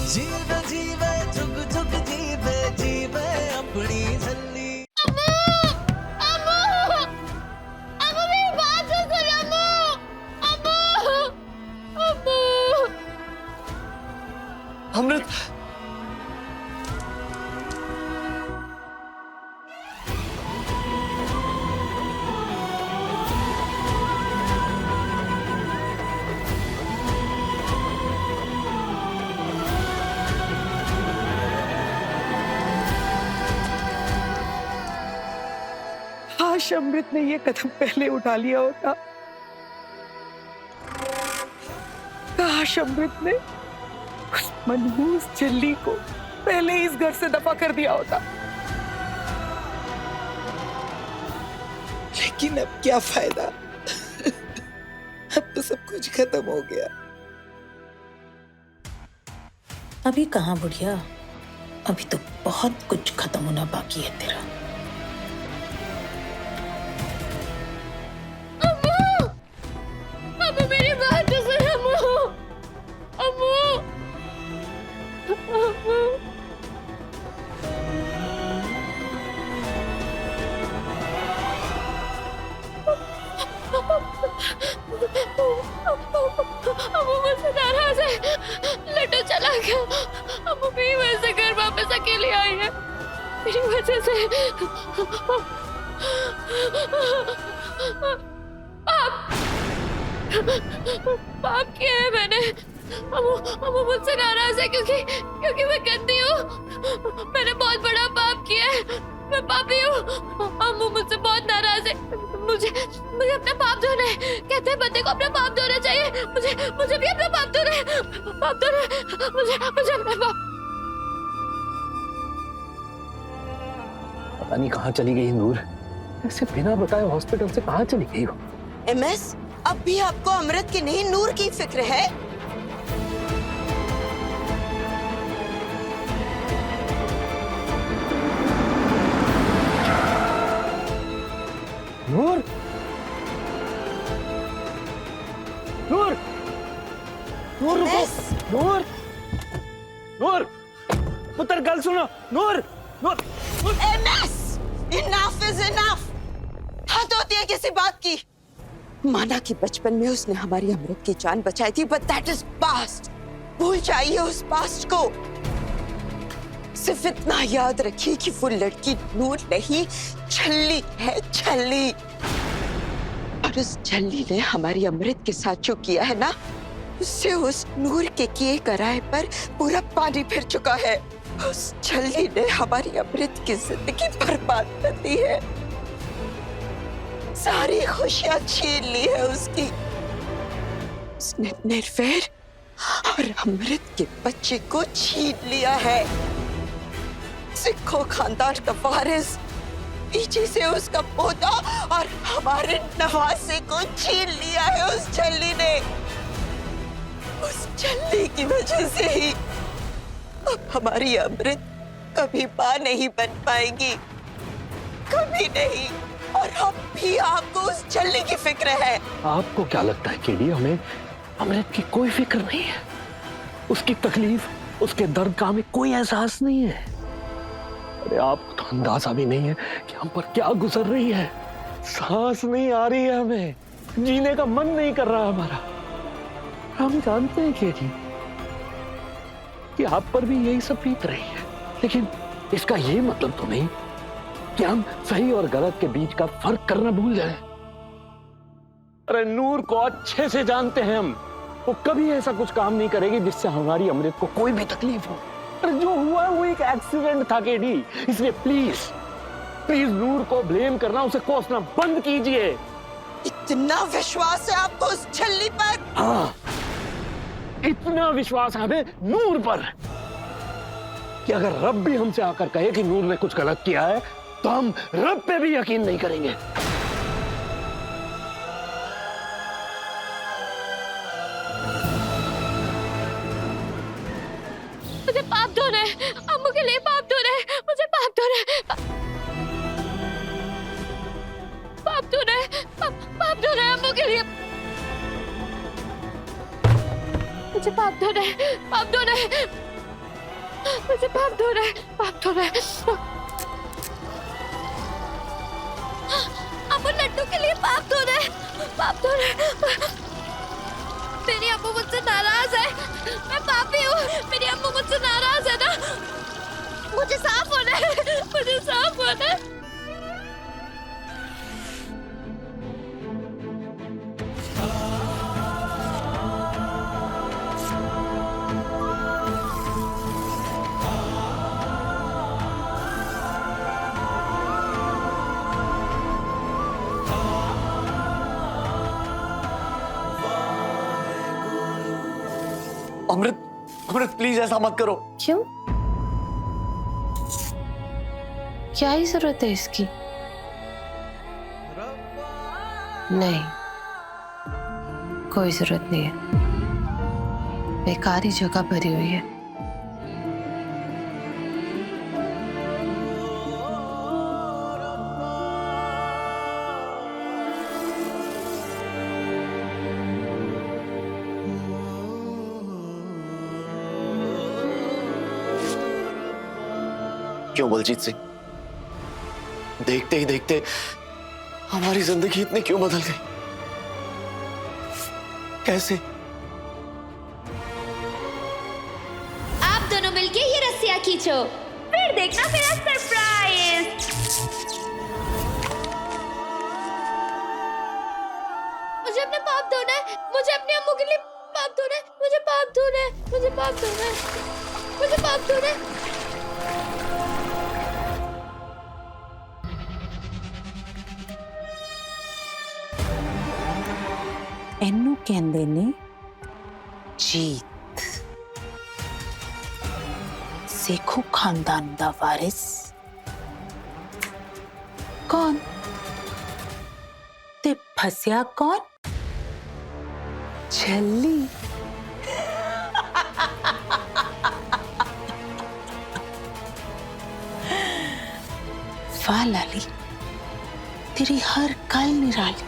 जीवे जीवे जुग जुग जीवे जीवे अपनी झल्ली। अम्मू! अम्मू! अम्मू मेरी बात तो सुनो अम्मू! अम्मू! अम्मू! अमृत, काश अमृत ने ये कदम पहले उठा लिया होता। काश अमृत ने उस मनहूस झिल्ली को पहले इस घर से दफा कर दिया होता। लेकिन अब क्या फायदा? अब तो सब कुछ खत्म हो गया। अभी कहाँ बुढ़िया, अभी तो बहुत कुछ खत्म होना बाकी है तेरा। अम्मू मेरी बात तो सुन अम्मू! अम्मू! अम्मू! अम्मू मुझसे नाराज है, लड्डू चला गया। अम्मू मेरी वजह से घर वापस अकेली आई है, मेरी वजह से। पाप किया है मैंने। अम्मू मुझसे नाराज है क्योंकि मैं गंदी हूँ। मैंने बहुत बड़ा पाप किया है, मैं पापी हूँ। अम्मू मुझसे बहुत नाराज है। मुझे अपना पाप धोना है। कहते हैं बंदे को अपना पाप धोना चाहिए। मुझे भी अपना पाप धोना है। मुझे अपना पाप। पता नहीं कहाँ चली गई नूर, ऐसे बिना बताए हॉस्पिटल से कहाँ चली गई हो? एमएस, अब भी आपको अमृत की नहीं नूर की फिक्र है? नूर, नूर, नूर रुको, नूर, नूर, पुत्र गल सुनो, नूर, नूर, एमएस, इनफ इज इनफ। हद होती है किसी बात की। माना कि बचपन में उसने हमारी अमृत की जान बचाई थी, बट दैट इज पास्ट। भूल जाइए उस पास्ट को। सिर्फ इतना याद रखिए कि वो लड़की नूर नहीं, छल्ली है, छल्ली। और उस छल्ली ने हमारी अमृत के साथ जो किया है ना, उससे उस नूर के किए कराए पर पूरा पानी फिर चुका है। उस छल्ली ने हमारी अमृत की जिंदगी बर्बाद कर दी है। सारी खुशियां छीन ली है उसकी। उसने निर्वैर और अमृत के बच्चे को छीन लिया है। सिखों खानदान का वारिस, पीछे से उसका पोता और हमारे नवासे को छीन लिया है उस छल्ली ने। उस छल्ली की वजह से ही अब हमारी अमृत कभी मां नहीं बन पाएगी, कभी नहीं। और अब भी आपको उस छल्ली की फिक्र है। आपको क्या लगता है केडी, हमें अमृत की कोई फिक्र नहीं है? उसकी तकलीफ, उसके दर्द का हमें कोई एहसास नहीं है। अरे आपको तो अंदाजा भी नहीं है कि हम पर क्या गुजर रही है। सांस नहीं आ रही है, हमें जीने का मन नहीं कर रहा हमारा। हम जानते हैं केडी कि आप पर भी यही सब बीत रही है, लेकिन इसका ये मतलब तो नहीं कि हम सही और गलत के बीच का फर्क करना भूल जाएं। अरे नूर को अच्छे से जानते हैं हम, वो कभी ऐसा कुछ काम नहीं करेगी जिससे हमारी अमृत को कोई भी तकलीफ हो। अरे जो हुआ है वो एक एक्सीडेंट था केडी, इसलिए प्लीज प्लीज नूर को ब्लेम करना, उसे कोसना बंद कीजिए। इतना विश्वास है आपको उस छल्ली पर? हाँ, इतना विश्वास है हमें नूर पर कि अगर रब भी हमसे आकर कहे कि नूर ने कुछ गलत किया है, तो हम रब पे भी यकीन नहीं करेंगे। मुझे पाप धोना है, अम्मू के लिए पाप धोना है। मुझे पाप धोना है, पाप धोना है, पाप धोना है अम्मू के लिए। मुझे पाप धोना है, पाप धोना है। मुझे पाप धो रहा है, पाप धो रहा है। अम्मू लड्डू के लिए पाप धो रहे हैं, पाप धो रहे हैं। मेरी अम्मू मुझसे नाराज है, मैं पापी हूँ। मेरी अम्मू मुझसे नाराज है ना, मुझे साफ होना है, मुझे साफ होना है। अमृत, अमृत प्लीज ऐसा मत करो। क्यों? क्या ही जरूरत है इसकी? नहीं, कोई जरूरत नहीं है। बेकार ही जगह भरी हुई है। क्यों बलजीत सिंह, देखते ही देखते हमारी जिंदगी इतनी क्यों बदल गई? कैसे? आप दोनों मिलके ये रस्सियां खींचो, फिर देखना मेरा सरप्राइज। मुझे अपने पाप धोना है, मुझे अपनी अम्मू के लिए पाप धोना है, मुझे पाप धोना है, मुझे पाप धोना है, मुझे पाप धोना है। ਇਹਨੂੰ ਕਹਿੰਦੇ ਨੇ जीत। सेखू खानदान दा वारिस कौन ते फसिया कौन? छल्ली। वाह लाली, तेरी हर कल निराली।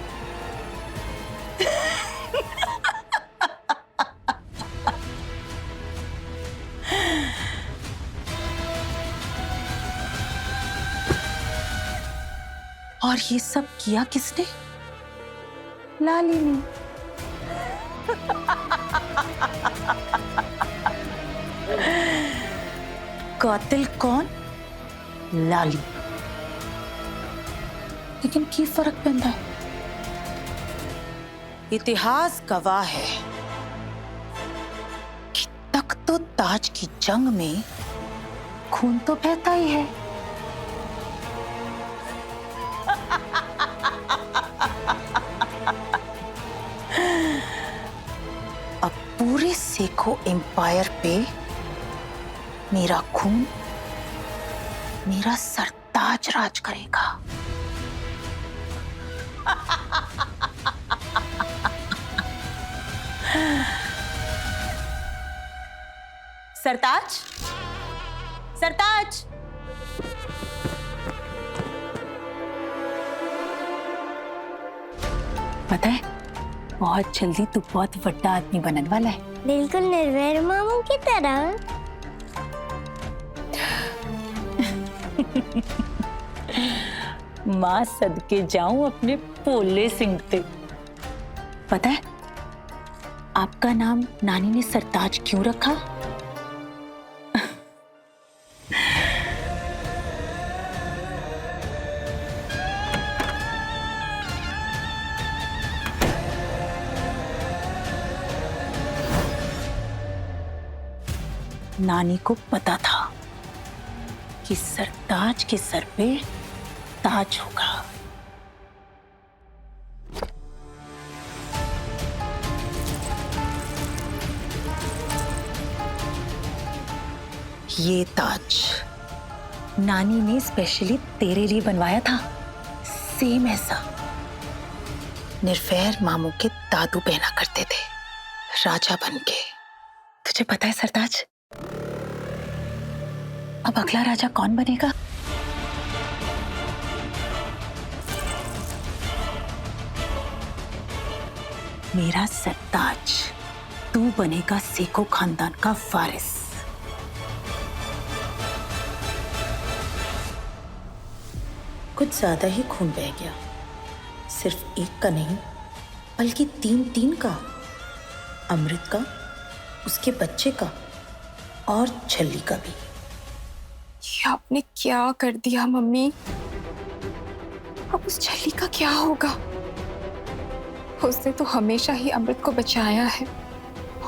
और ये सब किया किसने? लाली ने। कातिल कौन? लाली। लेकिन की फर्क पैंदा है? इतिहास गवाह है कि तख्त और ताज की जंग में खून तो बहता ही है। अब पूरे सेखो एम्पायर पे मेरा खून, मेरा सरताज राज करेगा। सरताज, सरताज। पता है, बहुत जल्दी तू बहुत बड़ा आदमी बनने वाला है। बिल्कुल निर्वैर मामू की तरह। माँ सदके जाऊं अपने पोले सिंह पे। पता है आपका नाम नानी ने सरताज क्यों रखा? नानी को पता था कि सरताज के सर पे ताज होगा। ये ताज नानी ने स्पेशली तेरे लिए बनवाया था। सेम ऐसा निर्वैर मामू के दादू पहना करते थे, राजा बनके। तुझे पता है सरताज, अब अगला राजा कौन बनेगा? मेरा सरताज। तू बनेगा सेखो खानदान का वारिस। कुछ ज्यादा ही खून बह गया। सिर्फ एक का नहीं, बल्कि 3 का। अमृत का, उसके बच्चे का और छल्ली का भी। ये आपने क्या कर दिया मम्मी? अब उस छल्ली का क्या होगा? उसने तो हमेशा ही अमृत को बचाया है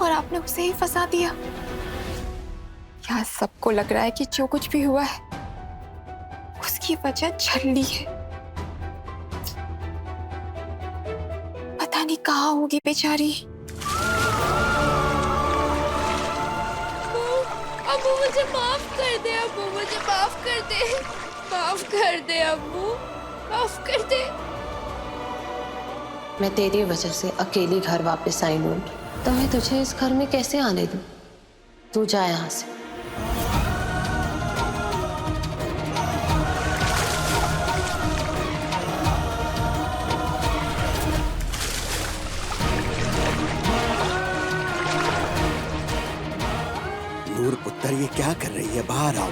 और आपने उसे ही फंसा दिया। यहाँ सबको लग रहा है कि जो कुछ भी हुआ है उसकी वजह छल्ली है। पता नहीं कहाँ होगी बेचारी। अम्मू मुझे माफ कर दे, अम्मू मुझे माफ कर दे, माफ कर दे अम्मू, माफ कर दे। मैं तेरी वजह से अकेली घर वापस आई हूँ, तो मैं तुझे इस घर में कैसे आने दूँ? तू जा यहाँ से। नूर पुत्र, ये क्या कर रही है? बाहर आओ।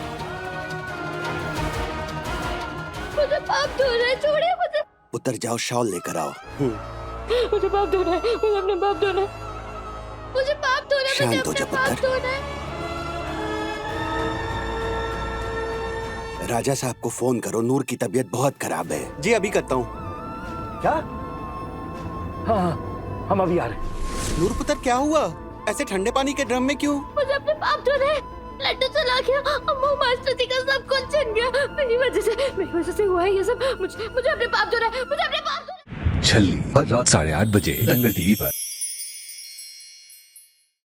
मुझे पाप धोना है, छोड़िए मुझे। पुत्र जाओ, शॉल लेकर आओ। मुझे पाप धोना है, मुझे अपने पाप धोना है, मुझे पाप धोना है, मुझे शांत हो जा अपने पाप पुत्र। धोना है। राजा साहब को फोन करो, नूर की तबीयत बहुत खराब है। जी अभी करता हूँ। क्या? हाँ, हम अभी आ रहे हैं। नूर पुत्र क्या हुआ? ऐसे ठंडे पानी के ड्रम में क्यों? मुझे अपने पाप धोना है। लड्डू चला गया, अम्मू मास्टर जी का सब कुछ छिन गया। मेरी वजह से हुआ है ये सब। मुझे अपने पाप धोना है, मुझे अपने पाप धोना है। छल्ली, हर रात 8:30 बजे दंगल टीवी पर।